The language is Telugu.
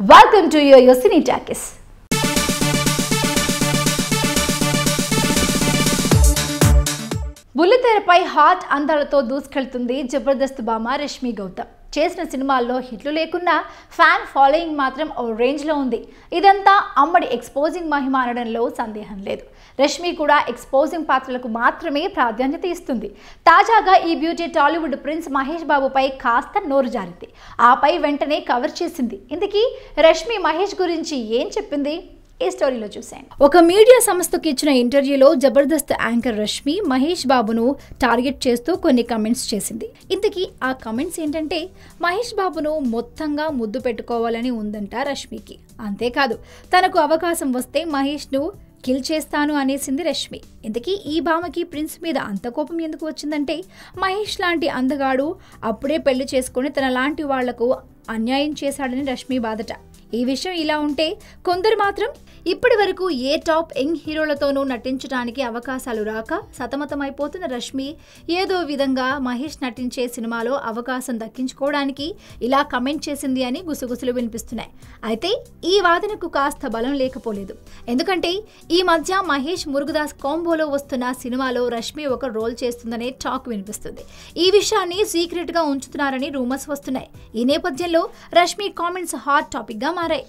Welcome to your Cine Talkies. బుల్లితెరపై హాట్ అందాలతో దూసుకెళ్తుంది జబర్దస్త్ భామ రష్మి గౌతమ్. చేసిన సినిమాల్లో హిట్లు లేకున్నా ఫ్యాన్ ఫాలోయింగ్ మాత్రం ఓ రేంజ్లో ఉంది. ఇదంతా అమ్మడి ఎక్స్పోజింగ్ మహిమ అనడంలో సందేహం లేదు. రష్మి కూడా ఎక్స్పోజింగ్ పాత్రలకు మాత్రమే ప్రాధాన్యత ఇస్తుంది. తాజాగా ఈ బ్యూటీ టాలీవుడ్ ప్రిన్స్ మహేష్ బాబుపై కాస్త నోరు జారింది. ఆపై వెంటనే కవర్ చేసింది. ఇందుకీ రష్మి మహేష్ గురించి ఏం చెప్పింది? ఈ స్టోరీలో చూసాను. ఒక మీడియా సంస్థకు ఇచ్చిన ఇంటర్వ్యూలో జబర్దస్త్ యాంకర్ రష్మి మహేష్ బాబును టార్గెట్ చేస్తూ కొన్ని కమెంట్స్ చేసింది. ఇంతకీ ఆ కమెంట్స్ ఏంటంటే, మహేష్ బాబును మొత్తంగా ముద్దు పెట్టుకోవాలని ఉందంట రష్మికి. అంతేకాదు, తనకు అవకాశం వస్తే మహేష్ను కిల్ చేస్తాను అనేసింది రష్మి. ఇంతకీ ఈ భామకి ప్రిన్స్ మీద అంత కోపం ఎందుకు వచ్చిందంటే, మహేష్ లాంటి అందగాడు అప్పుడే పెళ్లి చేసుకుని తన లాంటి వాళ్లకు అన్యాయం చేశాడని రష్మి బాధట. ఈ విషయం ఇలా ఉంటే, కొందరు మాత్రం ఇప్పటి వరకు ఏ టాప్ యంగ్ హీరోలతోనూ నటించడానికి అవకాశాలు రాక సతమతమైపోతున్న రష్మి ఏదో విధంగా మహేష్ నటించే సినిమాలో అవకాశం దక్కించుకోవడానికి ఇలా కమెంట్ చేసింది అని గుసగుసలు వినిపిస్తున్నాయి. అయితే ఈ వాదనకు కాస్త బలం లేకపోలేదు. ఎందుకంటే ఈ మధ్య మహేష్ మురుగదాస్ కాంబోలో వస్తున్న సినిమాలో రష్మి ఒక రోల్ చేస్తుందనే టాక్ వినిపిస్తుంది. ఈ విషయాన్ని సీక్రెట్ గా ఉంచుతున్నారని రూమర్స్ వస్తున్నాయి. ఈ నేపథ్యంలో రష్మి కామెంట్స్ హాట్ టాపిక్ గా మారాయి.